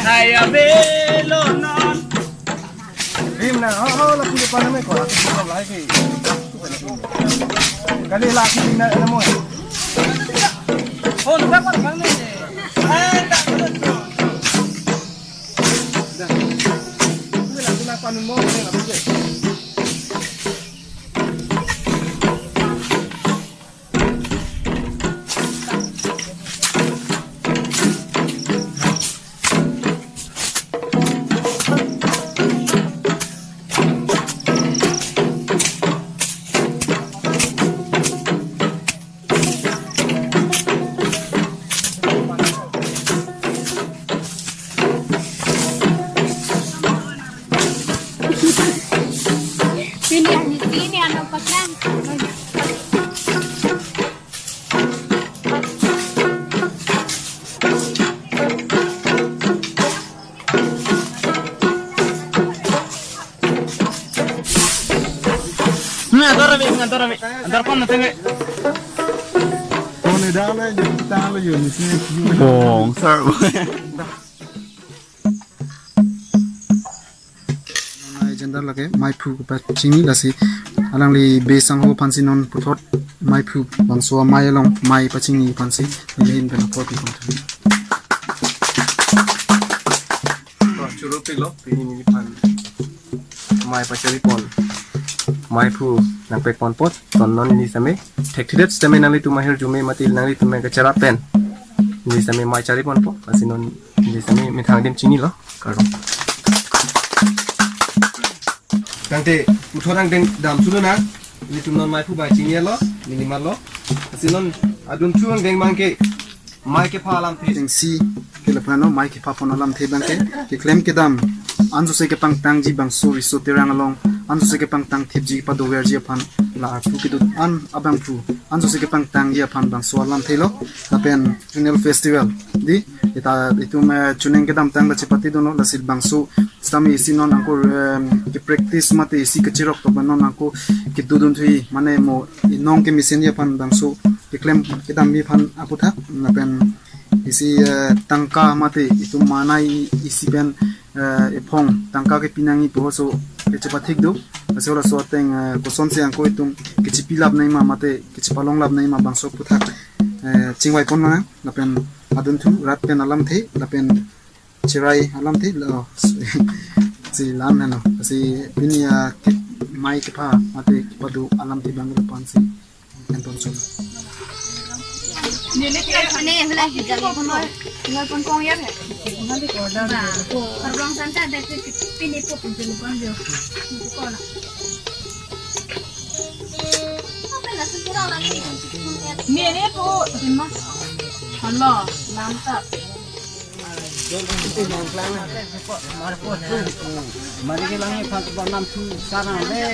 Saya belonan. Rim na, laki di pa namin ko. Laki kali laki na ano mo. Oh, dapat kami ni. Tak betul. Dah. Panon mo, Sini ano paglan. Antar pon natin eh. Kone dala yung talo yun. Bong, sir. Jendar lagi, mai pu ke cini lasi, alang li besang ho pansi non putot, mai pu bangso mai long mai pacini pansi, lihin pen kopi kontri. Churu pilo, ini pan, mai pacari pon, mai pu nang pek pon pot, ton non ini same, tektidet same nang itu mahir jume mati nang itu mereka cara pen, ini same mai cari pon po, pasi non ini same mitang dem cini lo, karo. Nanti utorang deng dam sulu na, ini tuh non mai pu baca ini lo, minimal lo, pasi non adun cuang deng bangke, mai ke palam tes. Deng si, kelepano mai ke papon alam te bangke, ke klaim ke dam, anso se ke pang tang ji bang so riso terang along, anso se ke pang tang tip ji pa do wer ji pan, la pu ke dut an abang pu, anso se ke pang tang ji pan bang so alam te lo, lapen funeral festival, di, itu me cuneng ke dam tang la cepati dono la sil bang so. Stami isi non angko ke practice mate isi kecirok to banon angko ke dudun thui mane mo inong ke mesin ya pan bangso ke klem ke dambi pan aputa napen isi tangka mate itu manai isi pen epong tangka ke pinangi poso ke cepat hik do asola so teng koson se angko itung ke cipilap nai ma mate ke cipalong lap nai ma bangso puta cingwai pon na napen adun thu rat pen alam the napen cerai alam te lo si lam na no si ini ya mai ke pa mate padu alam te bang depan si enton so Ini hula hijau pun tinggal pun kong ya. Nanti korda. Orang santai ada pilih pun pilih pun dia. Sekolah. Apa nak sekolah lagi? Ini tu mas. Allah, mantap. Mari kita langi pak banam tu sekarang deh.